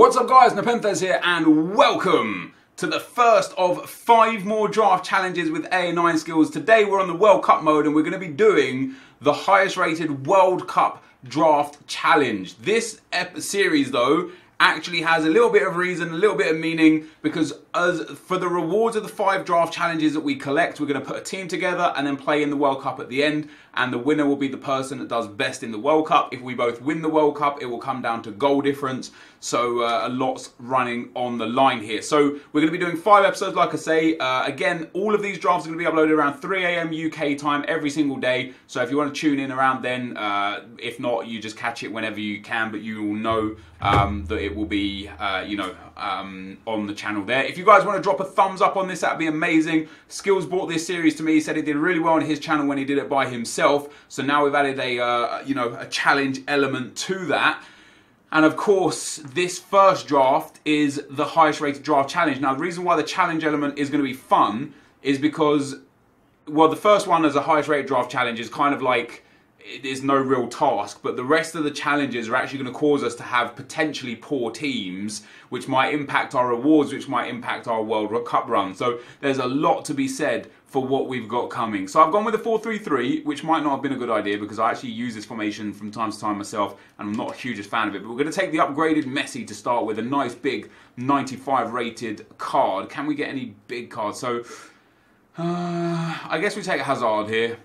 What's up guys, NepentheZ here and welcome to the first of 5 more draft challenges with A9 skills. Today we're on the World Cup mode and we're going to be doing the highest rated World Cup draft challenge. This series though actually has a little bit of reason, a little bit of meaning, because for the rewards of the 5 draft challenges that we collect, we're going to put a team together and then play in the World Cup at the end, and the winner will be the person that does best in the World Cup. If we both win the World Cup, it will come down to goal difference, so a lot's running on the line here. So we're going to be doing 5 episodes, like I say. Again, all of these drafts are going to be uploaded around 3 AM UK time every single day, so if you want to tune in around then, if not, you just catch it whenever you can, but you will know that it will be, on the channel there. If you guys want to drop a thumbs up on this, that'd be amazing. Skills brought this series to me. He said he did really well on his channel when he did it by himself. So now we've added a challenge element to that. And of course, this first draft is the highest rated draft challenge. Now, the reason why the challenge element is going to be fun is because, well, the first one as a highest rated draft challenge is kind of like, there's no real task, but the rest of the challenges are actually going to cause us to have potentially poor teams, which might impact our rewards, which might impact our World Cup run. So there's a lot to be said for what we've got coming. So I've gone with a 4-3-3, which might not have been a good idea because I actually use this formation from time to time myself, and I'm not a hugest fan of it. But we're going to take the upgraded Messi to start with, a nice big 95 rated card. Can we get any big cards? So I guess we take a Hazard here.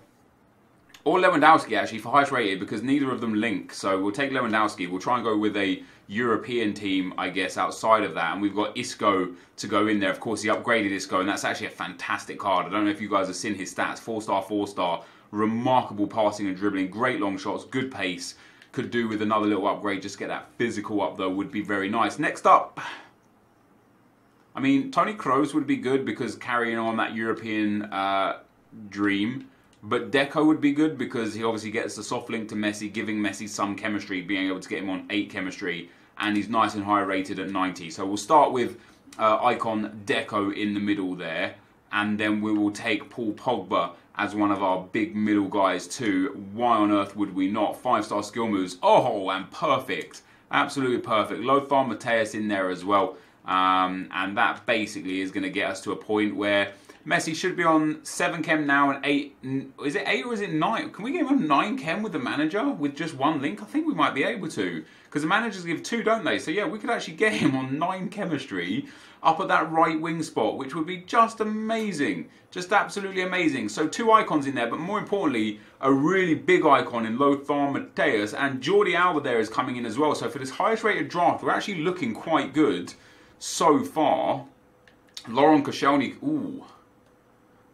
Or Lewandowski, actually, for highest rated, because neither of them link. So we'll take Lewandowski. We'll try and go with a European team, I guess, outside of that. And we've got Isco to go in there. Of course, he upgraded Isco, and that's actually a fantastic card. I don't know if you guys have seen his stats. 4-star, 4-star. Remarkable passing and dribbling. Great long shots. Good pace. Could do with another little upgrade. Just get that physical up, though, would be very nice. Next up, I mean, Toni Kroos would be good because carrying on that European dream. But Deco would be good because he obviously gets the soft link to Messi, giving Messi some chemistry, being able to get him on 8 chemistry, and he's nice and high rated at 90. So we'll start with icon Deco in the middle there, and then we will take Paul Pogba as one of our big middle guys too. Why on earth would we not? 5-star skill moves. Oh, and perfect. Absolutely perfect. Lothar Matthäus in there as well. And that basically is going to get us to a point where Messi should be on 7 chem now and 8. Is it 8 or is it 9? Can we get him on 9 chem with the manager with just 1 link? I think we might be able to, because the managers give 2, don't they? So yeah, we could actually get him on 9 chemistry up at that right wing spot, which would be just amazing. Just absolutely amazing. So 2 icons in there, but more importantly, a really big icon in Lothar Matthäus, and Jordi Alba there is coming in as well. So for this highest rated draft, we're actually looking quite good so far. Laurent Koscielny, ooh.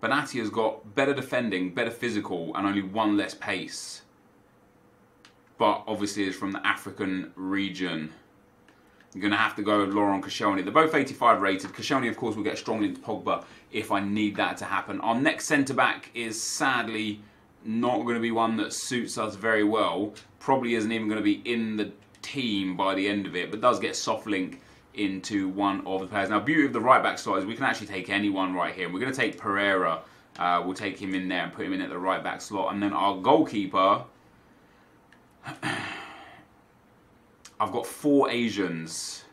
Benatia has got better defending, better physical, and only 1 less pace. But obviously is from the African region. You're going to have to go with Laurent Koscielny. They're both 85 rated. Koscielny, of course, will get a strong link to Pogba if I need that to happen. Our next centre-back is sadly not going to be one that suits us very well. Probably isn't even going to be in the team by the end of it, but does get soft link into one of the players. Now, beauty of the right back slot is we can actually take anyone right here. We're going to take Pereira. We'll take him in there and put him in at the right back slot. And then our goalkeeper, I've got 4 Asians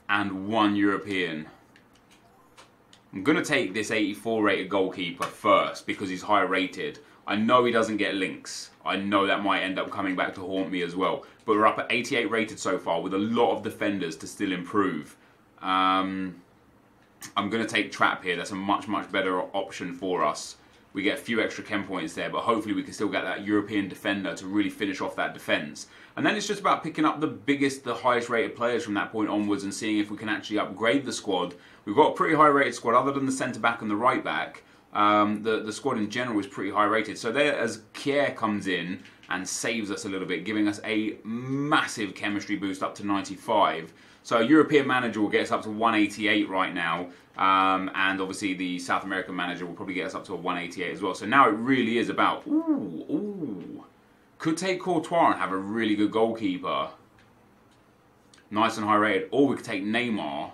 and 1 European. I'm going to take this 84 rated goalkeeper first because he's high rated. I know he doesn't get links. I know that might end up coming back to haunt me as well. But we're up at 88 rated so far with a lot of defenders to still improve. I'm going to take Trap here. That's a much, much better option for us. We get a few extra chem points there, but hopefully we can still get that European defender to really finish off that defence. And then it's just about picking up the highest rated players from that point onwards and seeing if we can actually upgrade the squad. We've got a pretty high rated squad other than the centre-back and the right-back. The squad in general is pretty high rated. So there, as Kier comes in and saves us a little bit, giving us a massive chemistry boost up to 95. So a European manager will get us up to 188 right now. And obviously the South American manager will probably get us up to a 188 as well. So now it really is about, could take Courtois and have a really good goalkeeper. Nice and high rated. Or we could take Neymar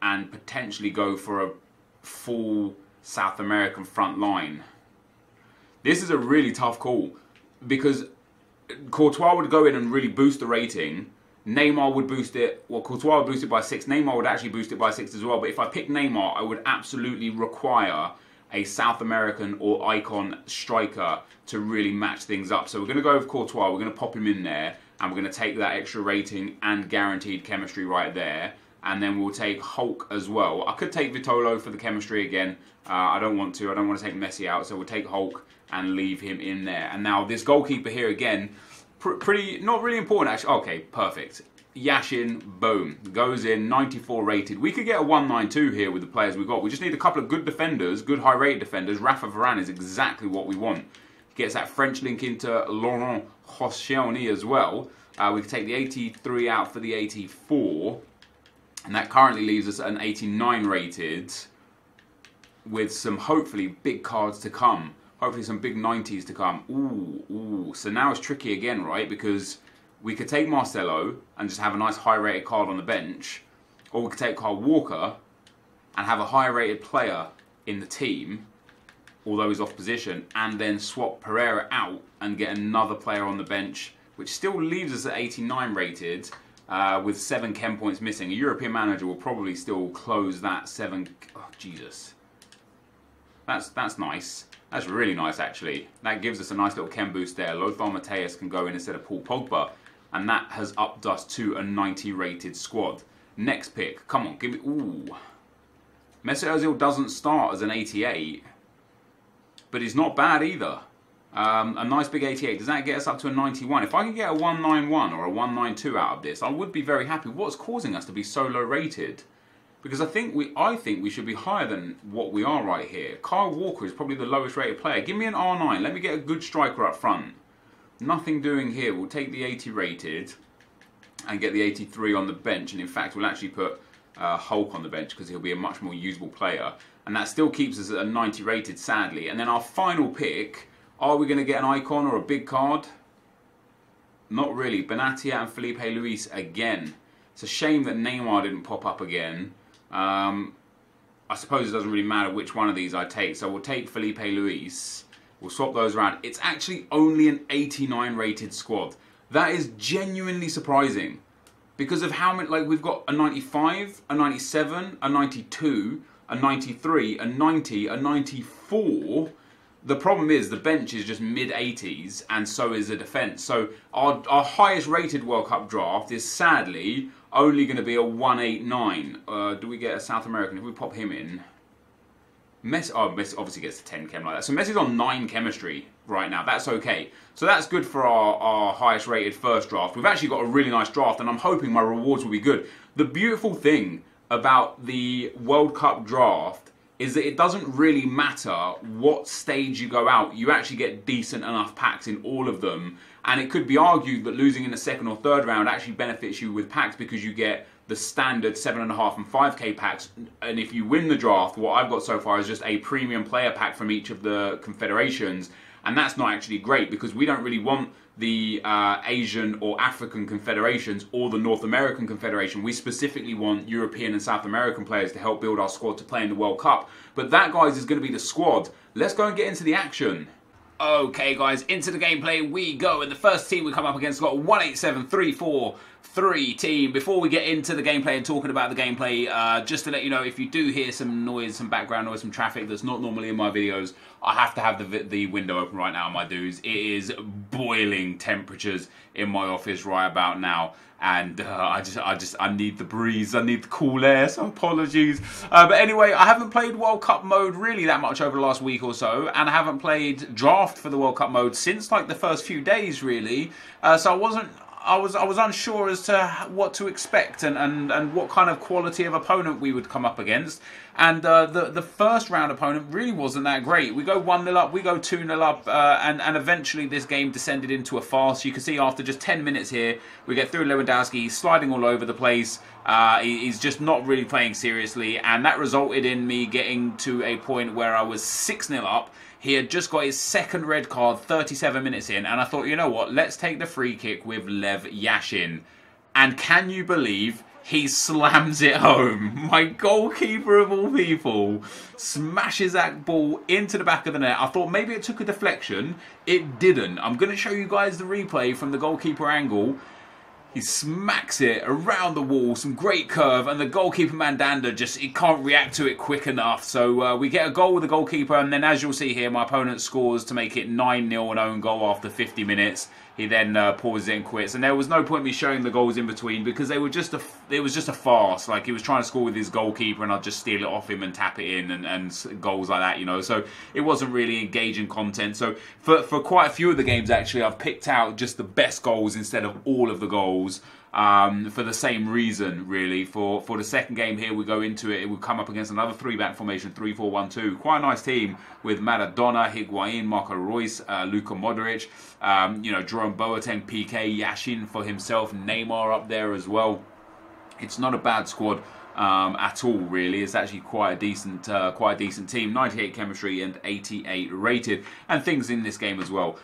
and potentially go for a full South American front line. This is a really tough call because Courtois would go in and really boost the rating, Neymar would boost it, well, Courtois would boost it by 6. Neymar would actually boost it by 6 as well. But if I pick Neymar, I would absolutely require a South American or icon striker to really match things up. So we're going to go with Courtois. We're going to pop him in there. And we're going to take that extra rating and guaranteed chemistry right there. And then we'll take Hulk as well. I could take Vitolo for the chemistry again. I don't want to. I don't want to take Messi out. So we'll take Hulk and leave him in there. And now this goalkeeper here again, pretty, not really important actually. Okay, perfect. Yashin, boom. Goes in, 94 rated. We could get a 192 here with the players we've got. We just need a couple of good defenders, good high rated defenders. Rafa Varane is exactly what we want. Gets that French link into Laurent Koscielny as well. We could take the 83 out for the 84. And that currently leaves us at an 89 rated with some hopefully big cards to come. Hopefully some big 90s to come. Ooh. So now it's tricky again, right? Because we could take Marcelo and just have a nice high rated card on the bench. Or we could take Kyle Walker and have a high rated player in the team, although he's off position, and then swap Pereira out and get another player on the bench, which still leaves us at 89 rated with 7 chem points missing. A European manager will probably still close that 7. Oh, Jesus. That's nice. That's really nice, actually. That gives us a nice little chem boost there. Lothar Matthäus can go in instead of Paul Pogba, and that has upped us to a 90 rated squad. Next pick. Come on, give me... Ooh. Mesut Ozil doesn't start as an 88, but he's not bad either. A nice big 88. Does that get us up to a 91? If I could get a 191 or a 192 out of this, I would be very happy. What's causing us to be so low rated? Because I think we should be higher than what we are right here. Kyle Walker is probably the lowest rated player. Give me an R9. Let me get a good striker up front. Nothing doing here. We'll take the 80 rated and get the 83 on the bench. And in fact, we'll actually put Hulk on the bench because he'll be a much more usable player. And that still keeps us at a 90 rated, sadly. And then our final pick, are we going to get an icon or a big card? Not really. Benatia and Felipe Luis again. It's a shame that Neymar didn't pop up again. I suppose it doesn't really matter which one of these I take. So we'll take Felipe Luis. We'll swap those around. It's actually only an 89 rated squad. That is genuinely surprising. Because of how many, like we've got a 95, a 97, a 92, a 93, a 90, a 94. The problem is the bench is just mid-80s and so is the defence. So our highest rated World Cup draft is sadly only going to be a 189. Do we get a South American? If we pop him in. Messi obviously gets a 10 chem like that. So Messi's on 9 chemistry right now. That's okay. So that's good for our highest rated first draft. We've actually got a really nice draft and I'm hoping my rewards will be good. The beautiful thing about the World Cup draft is that it doesn't really matter what stage you go out. You actually get decent enough packs in all of them. And it could be argued that losing in the second or third round actually benefits you with packs because you get the standard 7.5 and 5k packs. And if you win the draft, what I've got so far is just a premium player pack from each of the confederations. And that's not actually great because we don't really want the Asian or African confederations or the North American confederation. We specifically want European and South American players to help build our squad to play in the World Cup. But that, guys, is going to be the squad. Let's go and get into the action. Okay, guys, into the gameplay we go. And the first team we come up against got a 187-3-4-3 team. Before we get into the gameplay and talking about the gameplay, just to let you know, if you do hear some noise, some background noise, some traffic that's not normally in my videos, I have to have the window open right now, my dudes. It is boiling temperatures in my office right about now. And I need the breeze, I need the cool air, so apologies. But anyway, I haven't played World Cup mode really that much over the last week or so, and I haven't played draft for the World Cup mode since like the first few days really. So I was unsure as to what to expect and what kind of quality of opponent we would come up against. And the first round opponent really wasn't that great. We go 1-0 up, we go 2-0 up, and eventually this game descended into a farce. You can see after just 10 minutes here, we get through Lewandowski, he's sliding all over the place. He's just not really playing seriously, and that resulted in me getting to a point where I was 6-0 up. He had just got his second red card 37 minutes in, and I thought, you know what, let's take the free kick with Lev Yashin. And can you believe he slams it home? My goalkeeper of all people smashes that ball into the back of the net. I thought maybe it took a deflection. It didn't. I'm going to show you guys the replay from the goalkeeper angle. He smacks it around the wall, some great curve, and the goalkeeper Mandanda he can't react to it quick enough. So we get a goal with the goalkeeper, and then as you'll see here, my opponent scores to make it 9-0, an own goal after 50 minutes. He then pauses it and quits, and there was no point me showing the goals in between because they were it was just a farce. Like, he was trying to score with his goalkeeper, and I'd just steal it off him and tap it in, and goals like that, you know. So it wasn't really engaging content. So for quite a few of the games, actually, I've picked out just the best goals instead of all of the goals. For the same reason, really. For the second game here, we go into it. It will come up against another three-back formation, 3-4-1-2. Quite a nice team with Maradona, Higuain, Marco Reus, Luka Modric, you know, Jerome Boateng, PK, Yashin for himself, Neymar up there as well. It's not a bad squad at all, really. It's actually quite a decent team. 98 chemistry and 88 rated, and things in this game as well.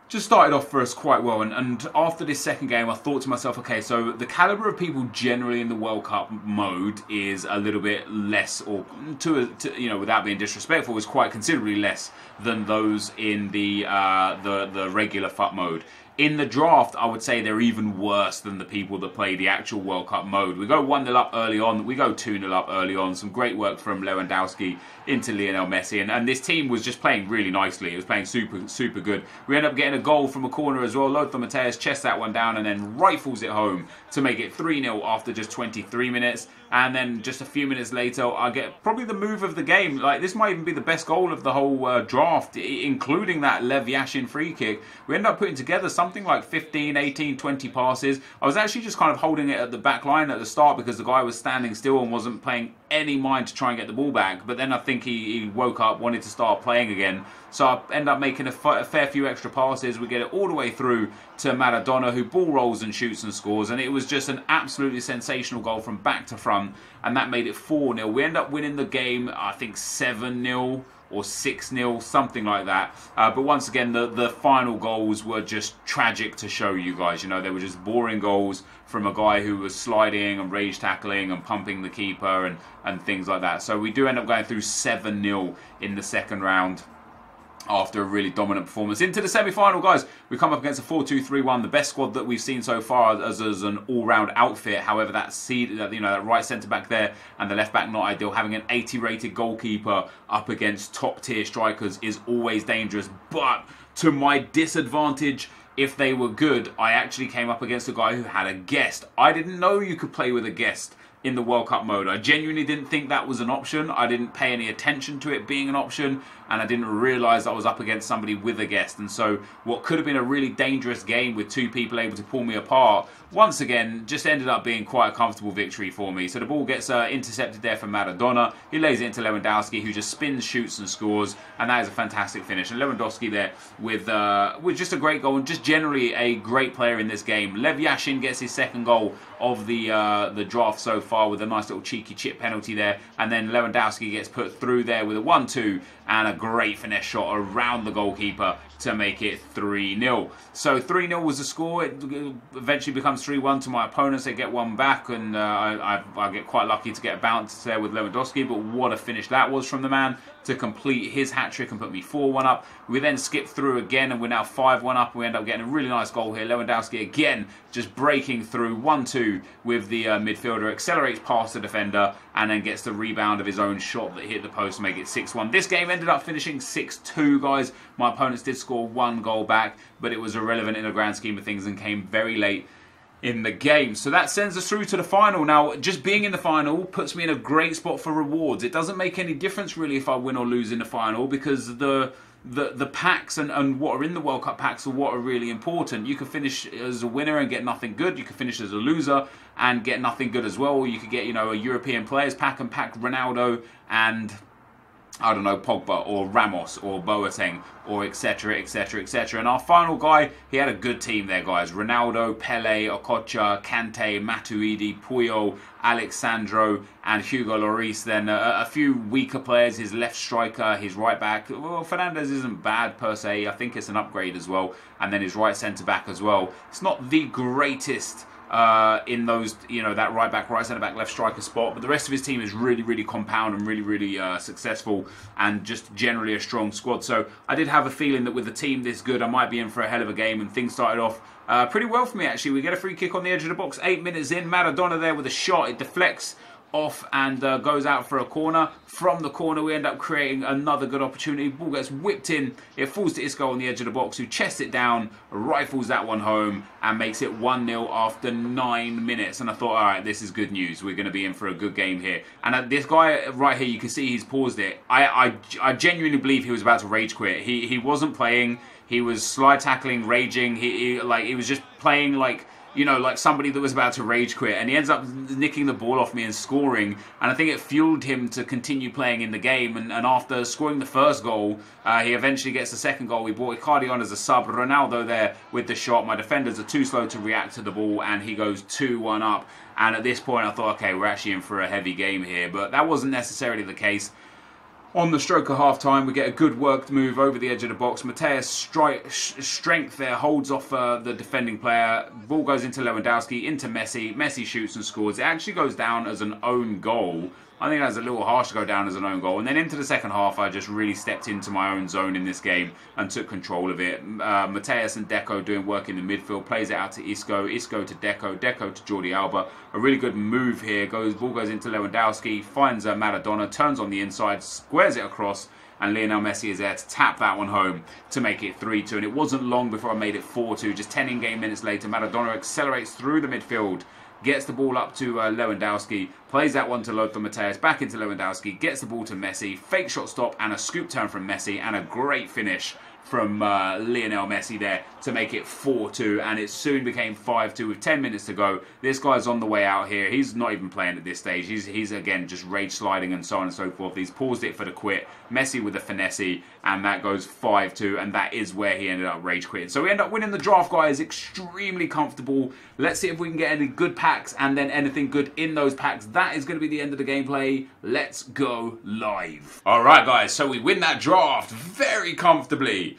Just started off for us quite well, and after this second game I thought to myself, okay, so the calibre of people generally in the World Cup mode is a little bit less, or you know, without being disrespectful, is quite considerably less than those in the regular FUT mode. In the draft, I would say they're even worse than the people that play the actual World Cup mode. We go 1-0 up early on. We go 2-0 up early on. Some great work from Lewandowski into Lionel Messi. And this team was just playing really nicely. It was playing super good. We end up getting a goal from a corner as well. Lothar Matthäus chests that one down and then rifles it home to make it 3-0 after just 23 minutes. And then just a few minutes later, I get probably the move of the game. Like, this might even be the best goal of the whole draft, including that Lev Yashin free kick. We end up putting together something like 15, 18, 20 passes. I was actually just kind of holding it at the back line at the start because the guy was standing still and wasn't paying any mind to try and get the ball back. But then I think he woke up, wanted to start playing again. So I end up making a fair few extra passes. We get it all the way through to Maradona, who ball rolls and shoots and scores. And it was just an absolutely sensational goal from back to front. And that made it 4-0. We end up winning the game, I think 7-0 or 6-0, something like that. But once again, the final goals were just tragic to show you guys. You know, they were just boring goals from a guy who was sliding and rage tackling and pumping the keeper and things like that. So we do end up going through 7-0 in the second round after a really dominant performance. Into the semi-final, guys, we come up against a 4-2-3-1, the best squad that we've seen so far as an all-round outfit. However, that right centre-back there and the left-back not ideal. Having an 80-rated goalkeeper up against top-tier strikers is always dangerous. But to my disadvantage, if they were good, I actually came up against a guy who had a guest. I didn't know you could play with a guest in the World Cup mode. I genuinely didn't think that was an option. I didn't pay any attention to it being an option, and I didn't realise I was up against somebody with a guest. And so what could have been a really dangerous game with two people able to pull me apart, once again, just ended up being quite a comfortable victory for me. So the ball gets intercepted there from Maradona. He lays it into Lewandowski, who just spins, shoots and scores, and that is a fantastic finish. And Lewandowski there with just a great goal, and just generally a great player in this game. Lev Yashin gets his second goal of the draft so far with a nice little cheeky chip penalty there, and then Lewandowski gets put through there with a 1-2 and a great finesse shot around the goalkeeper to make it 3-0. So 3-0 was the score. It eventually becomes 3-1 to my opponents. They get one back, and I get quite lucky to get a bounce there with Lewandowski, but what a finish that was from the man to complete his hat-trick and put me 4-1 up. We then skip through again, and we're now 5-1 up, and we end up getting a really nice goal here. Lewandowski again just breaking through 1-2 with the midfielder, accelerates past the defender, and then gets the rebound of his own shot that hit the post to make it 6-1. This game ended up finishing 6-2, guys. My opponents did score one goal back, but it was irrelevant in the grand scheme of things and came very late in the game. So that sends us through to the final. Now, just being in the final puts me in a great spot for rewards. It doesn't make any difference really if I win or lose in the final, because the packs and what are in the World Cup packs are what are really important. You can finish as a winner and get nothing good. You can finish as a loser and get nothing good as well. Or you could get, you know, a European players pack and pack Ronaldo and, I don't know, Pogba or Ramos or Boateng or etc, etc, etc. And our final guy, he had a good team there, guys. Ronaldo, Pele, Okocha, Kante, Matuidi, Puyol, Alexandro and Hugo Lloris. Then a few weaker players, his left striker, his right back. Well, Fernandez isn't bad per se. I think it's an upgrade as well. And then his right centre back as well. It's not the greatest in those, that right back, right centre back, left striker spot. But the rest of his team is really, really compound and really, really successful, and just generally a strong squad. So I did have a feeling that with a team this good, I might be in for a hell of a game, and things started off pretty well for me, actually. We get a free kick on the edge of the box, 8 minutes in. Maradona there with a shot. It deflects off and goes out for a corner. From the corner, we end up creating another good opportunity. Ball gets whipped in. It falls to Isco on the edge of the box, who chests it down, rifles that one home, and makes it 1-0 after 9 minutes. And I thought, all right, this is good news. We're going to be in for a good game here. And this guy right here, you can see he's paused it. I genuinely believe he was about to rage quit. He wasn't playing. He was slide tackling, raging. He was just playing like somebody that was about to rage quit, and he ends up nicking the ball off me and scoring, and I think it fueled him to continue playing in the game, and after scoring the first goal, he eventually gets the second goal. We brought Icardi on as a sub, Ronaldo there with the shot. My defenders are too slow to react to the ball, and he goes 2-1 up, and at this point I thought, okay, we're actually in for a heavy game here, but that wasn't necessarily the case. On the stroke of half-time, we get a good worked move over the edge of the box. Mateus' strength there holds off the defending player. Ball goes into Lewandowski, into Messi. Messi shoots and scores. It actually goes down as an own goal. I think that's a little harsh to go down as an own goal. And then into the second half, I just really stepped into my own zone in this game and took control of it. Mateus and Deco doing work in the midfield. Plays it out to Isco. Isco to Deco. Deco to Jordi Alba. A really good move here. Ball goes into Lewandowski. Finds Maradona. Turns on the inside. Squares it across. And Lionel Messi is there to tap that one home to make it 3-2. And it wasn't long before I made it 4-2. Just 10 in-game minutes later, Maradona accelerates through the midfield. Gets the ball up to Lewandowski, plays that one to Lothar Matthäus, back into Lewandowski, gets the ball to Messi, fake shot stop and a scoop turn from Messi, and a great finish from Lionel Messi there to make it 4-2, and it soon became 5-2 with 10 minutes to go. This guy's on the way out here. He's not even playing at this stage. He's again just rage sliding and so on and so forth. He's paused it for the quit. Messi with a finesse, and that goes 5-2, and that is where he ended up rage quitting. So we end up winning the draft, guys. Extremely comfortable. Let's see if we can get any good packs and then anything good in those packs. That is going to be the end of the gameplay. Let's go live. All right, guys. So we win that draft very comfortably.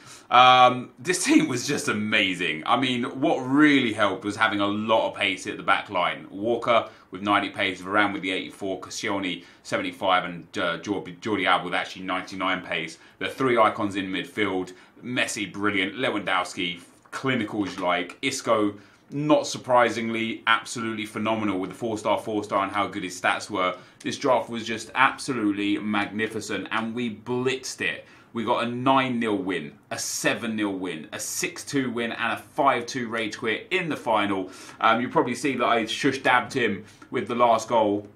This team was just amazing. I mean, what really helped was having a lot of pace at the back line. Walker with 90 pace, Varane with the 84, Koscielny 75, and Jordi Alba with actually 99 pace. The three icons in midfield. Messi, brilliant. Lewandowski, clinical as you like. Isco, not surprisingly, absolutely phenomenal with the 4-star, and how good his stats were. This draft was just absolutely magnificent, and we blitzed it. We got a 9-0 win, a 7-0 win, a 6-2 win, and a 5-2 rage quit in the final. You probably see that I shush-dabbed him with the last goal,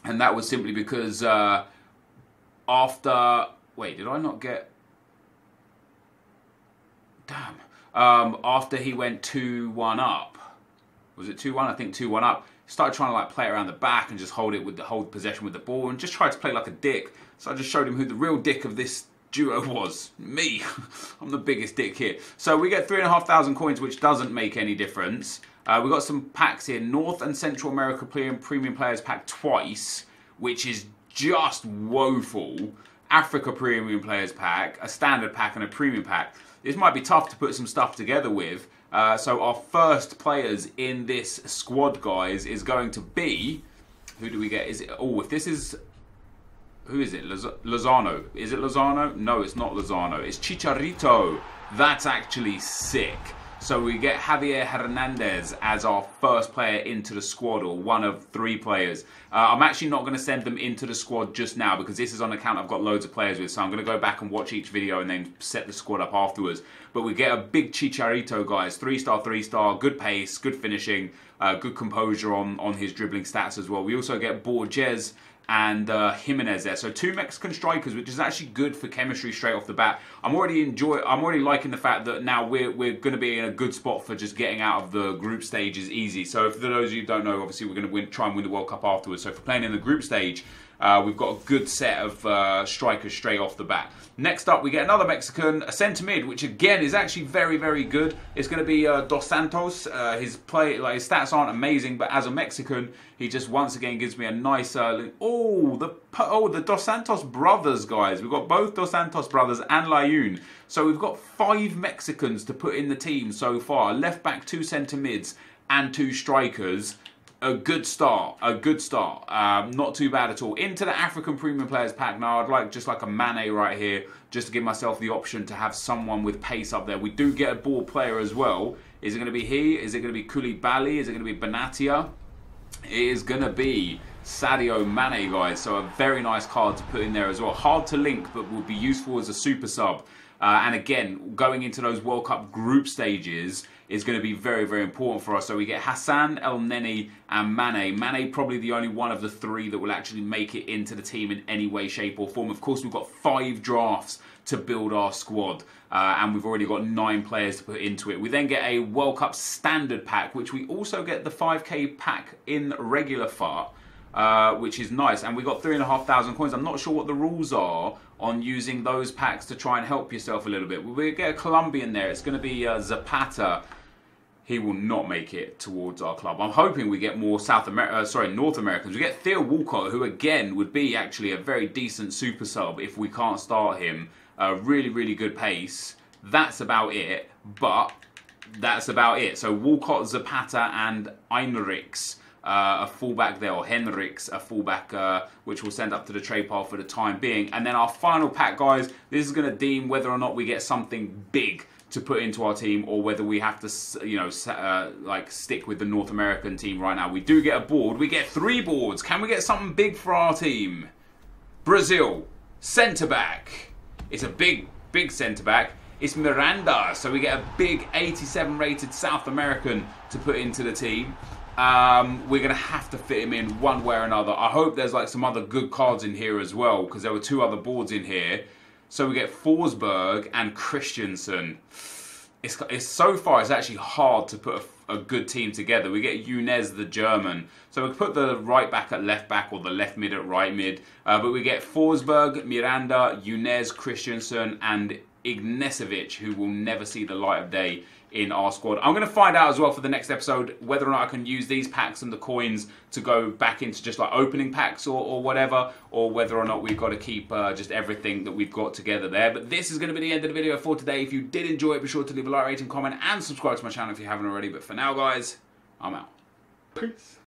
and that was simply because after... Wait, did I not get... Damn. After he went 2-1 up, was it 2-1? I think 2-1 up. Started trying to like play around the back and just hold possession with the ball, and just tried to play like a dick. So I just showed him who the real dick of this duo was. Me. I'm the biggest dick here. So we get 3,500 coins, which doesn't make any difference. We got some packs here. North and Central America Premium Players pack twice, which is just woeful. Africa Premium Players pack, a standard pack, and a premium pack. This might be tough to put some stuff together with. So our first players in this squad, guys, is going to be... Who do we get? Is it... Oh, if this is... Who is it? Lozano. Is it Lozano? No, it's not Lozano. It's Chicharito. That's actually sick. So we get Javier Hernandez as our first player into the squad, or one of 3 players. I'm actually not going to send them into the squad just now because this is on account I've got loads of players with. So I'm going to go back and watch each video and then set the squad up afterwards. But we get a big Chicharito, guys. 3-star, good pace, good finishing, good composure on his dribbling stats as well. We also get Borges and Jimenez there. So 2 Mexican strikers, which is actually good for chemistry straight off the bat. I'm already liking the fact that now we're going to be in a good spot for just getting out of the group stages easy. So for those of you who don't know, obviously we're going to try and win the World Cup afterwards. So for playing in the group stage, we've got a good set of strikers straight off the bat. Next up, we get another Mexican, a centre mid, which again is actually very, very good. It's going to be Dos Santos. His stats aren't amazing, but as a Mexican, he just once again gives me a nice. The Dos Santos brothers, guys. We've got both Dos Santos brothers and Layun. So we've got 5 Mexicans to put in the team so far. Left back, 2 centre mids, and 2 strikers. A good start, not too bad at all. Into the African Premium Players pack now. I'd like just like a Mane right here, just to give myself the option to have someone with pace up there. We do get a ball player as well. Is it going to be he? Is it going to be Koulibaly? Is it going to be Benatia? It is going to be Sadio Mane, guys. So a very nice card to put in there as well. Hard to link, but will be useful as a super sub. And again, going into those World Cup group stages is going to be very, very important for us. So we get Hassan, El Neni, and Mane. Mane probably the only one of the 3 that will actually make it into the team in any way, shape, or form. Of course, we've got 5 drafts to build our squad. And we've already got 9 players to put into it. We then get a World Cup standard pack, which we also get the 5k pack in regular FAR. Which is nice, and we got 3,500 coins. I'm not sure what the rules are on using those packs to try and help yourself a little bit. We get a Colombian there. It's going to be Zapata. He will not make it towards our club. I'm hoping we get more North Americans. We get Theo Walcott, who again would be actually a very decent super sub if we can't start him. Really, really good pace. That's about it, but that's about it. So Walcott, Zapata, and Heinrichs. A fullback there, or Henrichs, a fullback, which we'll send up to the trade pile for the time being. And then our final pack, guys, this is going to deem whether or not we get something big to put into our team, or whether we have to, you know, like stick with the North American team right now. We do get a board. We get 3 boards. Can we get something big for our team? Brazil, centre-back. It's a big, big centre-back. It's Miranda. So we get a big 87 rated South American to put into the team. We're going to have to fit him in one way or another. I hope there's like some other good cards in here as well, because there were 2 other boards in here. So we get Forsberg and Christensen. It's so far, it's actually hard to put a good team together. We get Younes, the German. So we put the right back at left back, or the left mid at right mid. But we get Forsberg, Miranda, Younes, Christensen, and Ignacevic, who will never see the light of day in our squad. I'm going to find out as well for the next episode whether or not I can use these packs and the coins to go back into just like opening packs or whatever, or whether or not we've got to keep just everything that we've got together there. But this is going to be the end of the video for today. If you did enjoy it, be sure to leave a like, rating, comment, and subscribe to my channel if you haven't already. But for now, guys, I'm out. Peace.